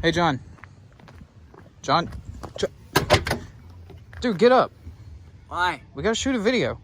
Hey, John. John. Dude, get up. Why? We gotta shoot a video.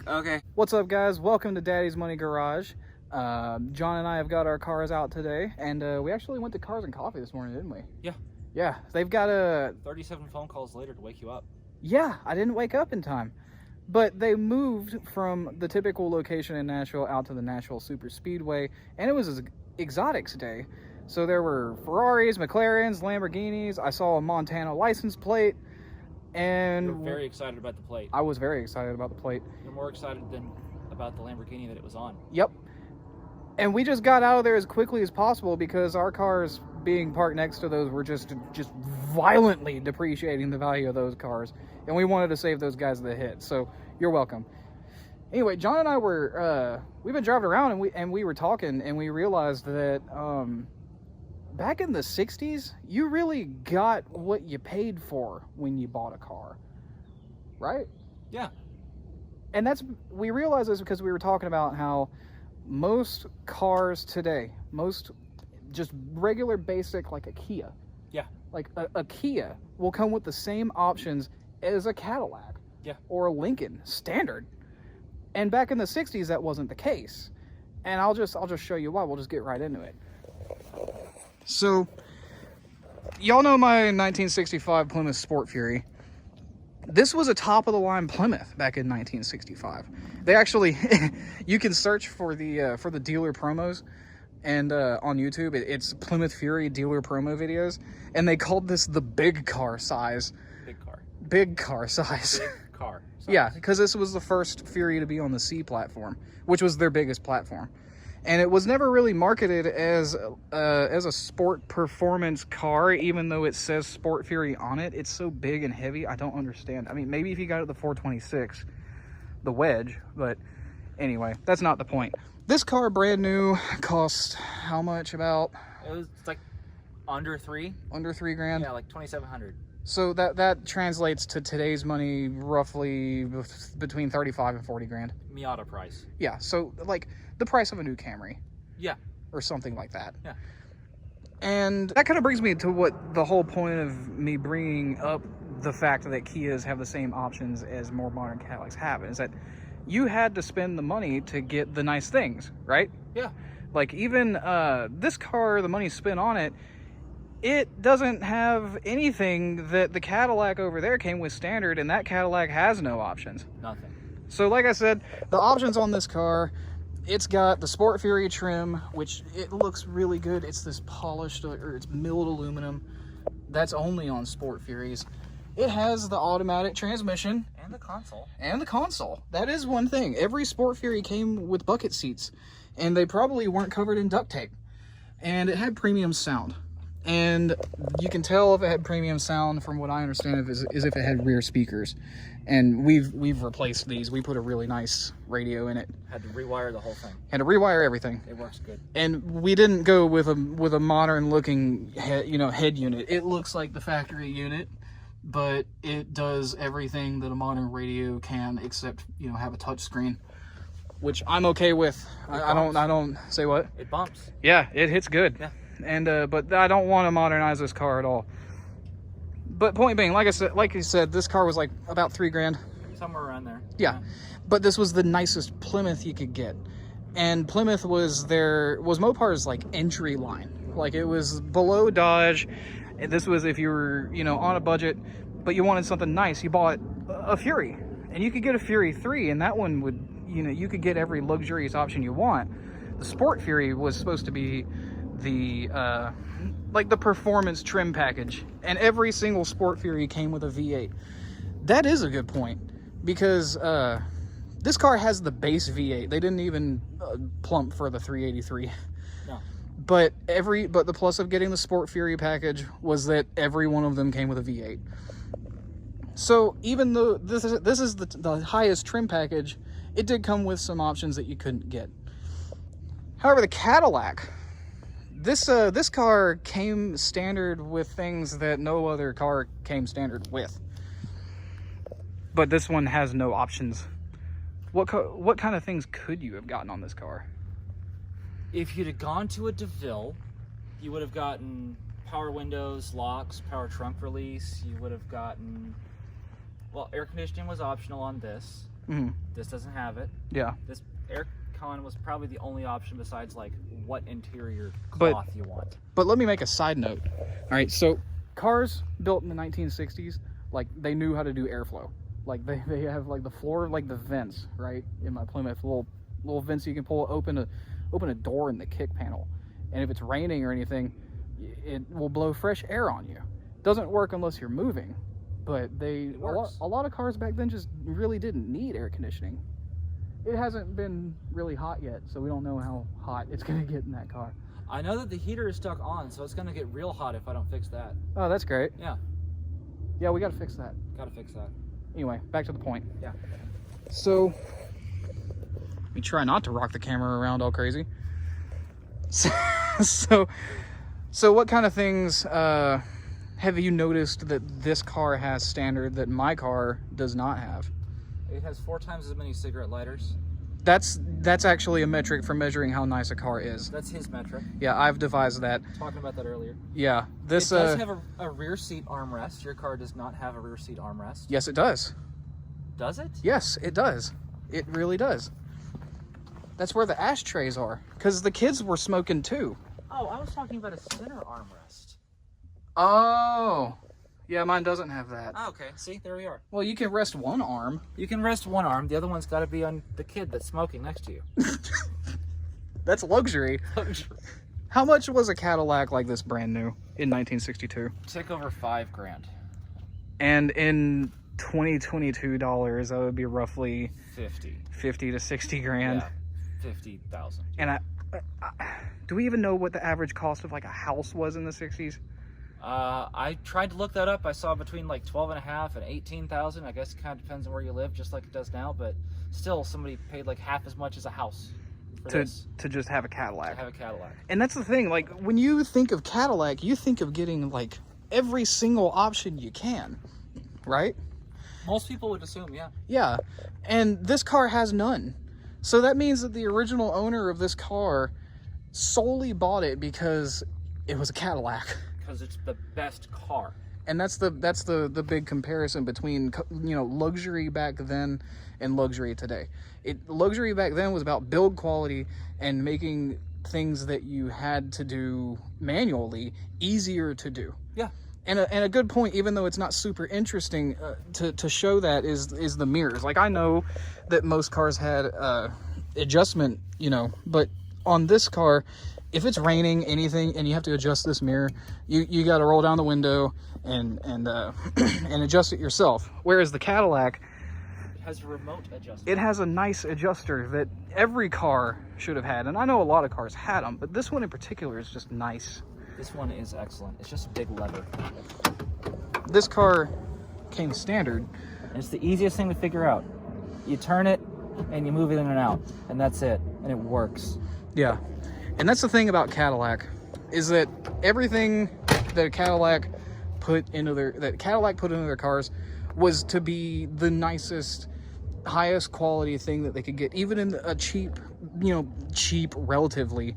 Okay. What's up, guys? Welcome to Daddy's Money Garage. John and I have got our cars out today, and we actually went to Cars and Coffee this morning, didn't we? Yeah. Yeah, they've got a... 37 phone calls later to wake you up. Yeah, I didn't wake up in time. But they moved from the typical location in Nashville out to the Nashville Super Speedway, and it was Exotics Day. So there were Ferraris, McLarens, Lamborghinis. I saw a Montana license plate, and... You're very excited about the plate. I was very excited about the plate. You're more excited than about the Lamborghini that it was on. Yep. And we just got out of there as quickly as possible because our cars being parked next to those were just violently depreciating the value of those cars. And we wanted to save those guys the hit. So you're welcome. Anyway, John and I were, we've been driving around and we were talking and we realized that, back in the 60s, you really got what you paid for when you bought a car, right? Yeah. And we realized this because we were talking about how most cars today, most just regular basic, like a Kia. Yeah. Like a Kia will come with the same options as a Cadillac. Yeah. Or a Lincoln standard. And back in the 60s, that wasn't the case. And I'll just show you why. We'll just get right into it. So, y'all know my 1965 Plymouth Sport Fury. This was a top-of-the-line Plymouth back in 1965. They actually, you can search for the dealer promos, and on YouTube, it's Plymouth Fury dealer promo videos, and they called this the big car size. Big car size. Big car size. Yeah, because this was the first Fury to be on the C platform, which was their biggest platform. And it was never really marketed as a sport performance car, even though it says Sport Fury on it. It's so big and heavy, I don't understand. I mean, maybe if you got it the 426, the wedge, but anyway, that's not the point. This car, brand new, cost how much about? It's like under $3. Under $3 grand? Yeah, like $2,700. So that translates to today's money roughly between 35 and 40 grand. Miata price. Yeah, so like the price of a new Camry. Yeah. Or something like that. Yeah. And that kind of brings me to what the whole point of me bringing up the fact that Kias have the same options as more modern Cadillacs have, is that you had to spend the money to get the nice things, right? Yeah. Like even this car, the money spent on it, it doesn't have anything that the Cadillac over there came with standard, and that Cadillac has no options. Nothing. So like I said, the options on this car, it's got the Sport Fury trim, which it looks really good. It's this polished, or it's milled aluminum. That's only on Sport Furies. It has the automatic transmission. And the console. And the console. That is one thing. Every Sport Fury came with bucket seats, and they probably weren't covered in duct tape. And it had premium sound. And you can tell if it had premium sound, from what I understand of, is if it had rear speakers. And we've replaced these. We put a really nice radio in it. Had to rewire the whole thing. Had to rewire everything. It works good. And we didn't go with a modern looking head unit. It looks like the factory unit, but it does everything that a modern radio can, except have a touch screen, which I'm okay with. I don't say what? It bumps. Yeah, it hits good. Yeah. And but I don't want to modernize this car at all. But point being, like you said, this car was like about $3 grand. Somewhere around there. Yeah. But this was the nicest Plymouth you could get. And Plymouth was Mopar's like entry line. Like it was below Dodge. This was if you were, on a budget, but you wanted something nice, you bought a Fury. And you could get a Fury 3, and that one would, you could get every luxurious option you want. The Sport Fury was supposed to be the like the performance trim package, and every single Sport Fury came with a V8. That is a good point, because this car has the base V8. They didn't even plump for the 383. No. But the plus of getting the Sport Fury package was that every one of them came with a V8. So even though this is the highest trim package, it did come with some options that you couldn't get. However, the Cadillac, this car came standard with things that no other car came standard with. But this one has no options. What kind of things could you have gotten on this car? If you'd have gone to a DeVille, You would have gotten power windows, locks, power trunk release. You would have gotten, well, air conditioning was optional on this. Mm-hmm. This doesn't have it. Yeah. This air con was probably the only option besides like what interior But- cloth you want. But let me make a side note. All right, so cars built in the 1960s, like they knew how to do airflow. Like they have like the floor, like the vents, right? In my Plymouth, little vents you can pull, open a door in the kick panel. And if it's raining or anything, it will blow fresh air on you. Doesn't work unless you're moving. But a lot of cars back then just really didn't need air conditioning. It hasn't been really hot yet, so we don't know how hot it's gonna get in that car. I know that the heater is stuck on, so it's gonna get real hot if I don't fix that. Oh, that's great. Yeah, Yeah, we gotta fix that. gotta fix that. Anyway, back to the point. Yeah. So, we try not to rock the camera around all crazy. So what kind of things have you noticed that this car has standard that my car does not have? It has 4 times as many cigarette lighters. That's actually a metric for measuring how nice a car is. That's his metric. Yeah, I've devised that. Talking about that earlier. Yeah, this It does have a rear seat armrest. Your car does not have a rear seat armrest. yes, it does. Does it? Yes, it does. It really does. That's where the ashtrays are, because the kids were smoking too. Oh, I was talking about a center armrest. Oh, yeah, mine doesn't have that. Oh, okay, see, there we are. Well, you can rest one arm. You can rest one arm. The other one's got to be on the kid that's smoking next to you. That's luxury. How much was a Cadillac like this brand new in 1962? Tick over $5,000. And in 2022 dollars, that would be roughly 50 to 60 grand. Yeah, 50,000. And I do we even know what the average cost of like a house was in the 60s? I tried to look that up. I saw between like 12.5 and 18,000. I guess it kind of depends on where you live, just like it does now. But still, somebody paid like half as much as a house for this, To just have a Cadillac. to have a Cadillac. And that's the thing, like when you think of Cadillac, you think of getting like every single option you can, right? Most people would assume, yeah. Yeah, and this car has none. So that means that the original owner of this car solely bought it because it was a Cadillac. Because it's the best car. And that's the big comparison between, you know, luxury back then and luxury today. Luxury back then was about build quality and making things that you had to do manually easier to do. Yeah. And a good point, even though it's not super interesting to show that, is the mirrors. Like, I know that most cars had adjustment, you know, but on this car, if it's raining, anything, and you have to adjust this mirror, you got to roll down the window and and adjust it yourself. Whereas the Cadillac, It has a remote adjustment. it has a nice adjuster that every car should have had, and I know a lot of cars had them, but this one in particular is just nice. This one is excellent. It's just a big lever. This car came standard. And it's the easiest thing to figure out. You turn it and you move it in and out, and that's it. And it works. Yeah, and that's the thing about Cadillac, is that everything that Cadillac put into their cars was to be the nicest, highest quality thing that they could get, even in a cheap relatively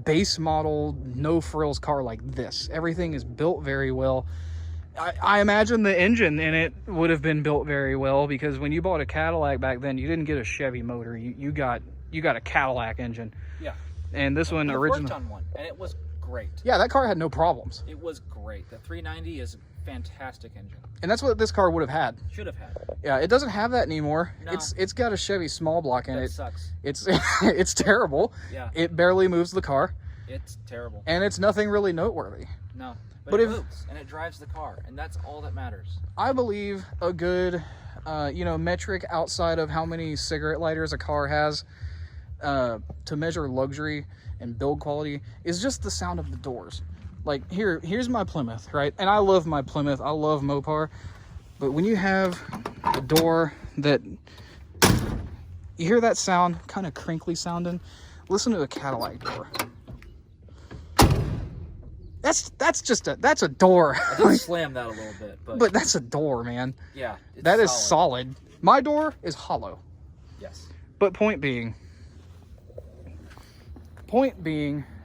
base model, no frills car like this. Everything is built very well. I imagine the engine in it would have been built very well, because when you bought a Cadillac back then, you didn't get a Chevy motor. You got a Cadillac engine. Yeah. And this one I've originally. worked on one, and it was great. Yeah, that car had no problems. It was great. The 390 is a fantastic engine. And that's what this car would have had. Should have had. Yeah, it doesn't have that anymore. No. It's got a Chevy small block in That it. sucks. It's it's terrible. Yeah. It barely moves the car, It's terrible. and it's nothing really noteworthy. No. But But it if- moves, and it drives the car, and that's all that matters. I believe a good metric outside of how many cigarette lighters a car has to measure luxury and build quality is just the sound of the doors. Like, here's my Plymouth, right? And I love my Plymouth. I love Mopar. But when you have a door that you hear that sound, kind of crinkly sounding, listen to a Cadillac door. That's a door. I did slam that a little bit, But that's a door, man. yeah. It's That is solid. My door is hollow. Yes. But point being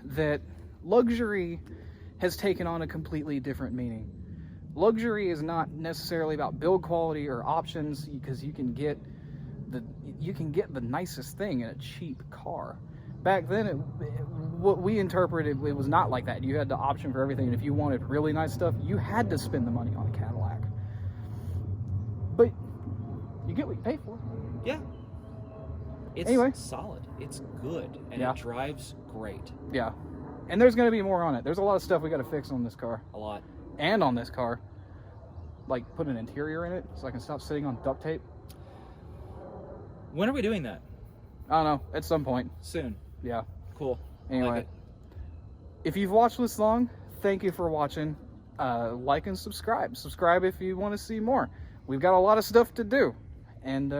that luxury has taken on a completely different meaning. Luxury is not necessarily about build quality or options, because you can get the nicest thing in a cheap car. Back then, what we interpreted, it was not like that. You had the option for everything, and if you wanted really nice stuff, you had to spend the money on a Cadillac. But you get what you pay for. Yeah. It's Anyway. solid. It's good, and Yeah. it drives great. Yeah. And there's going to be more on it. There's a lot of stuff we got to fix on this car. A lot. And on this car. Like, put an interior in it so I can stop sitting on duct tape. When are we doing that? I don't know. At some point. Soon. Yeah. Cool. Anyway. Like it. If you've watched this long, thank you for watching. Like and subscribe. Subscribe if you want to see more. We've got a lot of stuff to do. And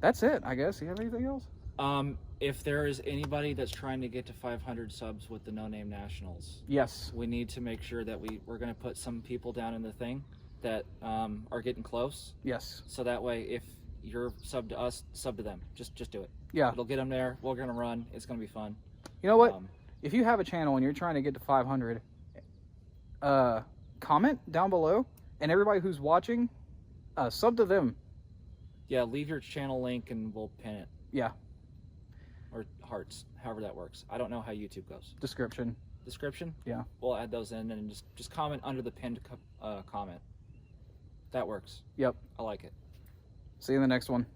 that's it, I guess. You have anything else? If there is anybody that's trying to get to 500 subs with the No Name Nationals, Yes. we need to make sure that we're going to put some people down in the thing that are getting close. Yes. So that way, if you're sub to us, sub to them. Just do it. Yeah. It'll get them there. We're going to run. It's going to be fun. You know what? If you have a channel and you're trying to get to 500, comment down below, and everybody who's watching, sub to them. Yeah, leave your channel link and we'll pin it. Yeah. Or hearts, however that works. I don't know how YouTube goes. Description. Description? Yeah. We'll add those in and just comment under the pinned comment. That works. Yep. I like it. See you in the next one.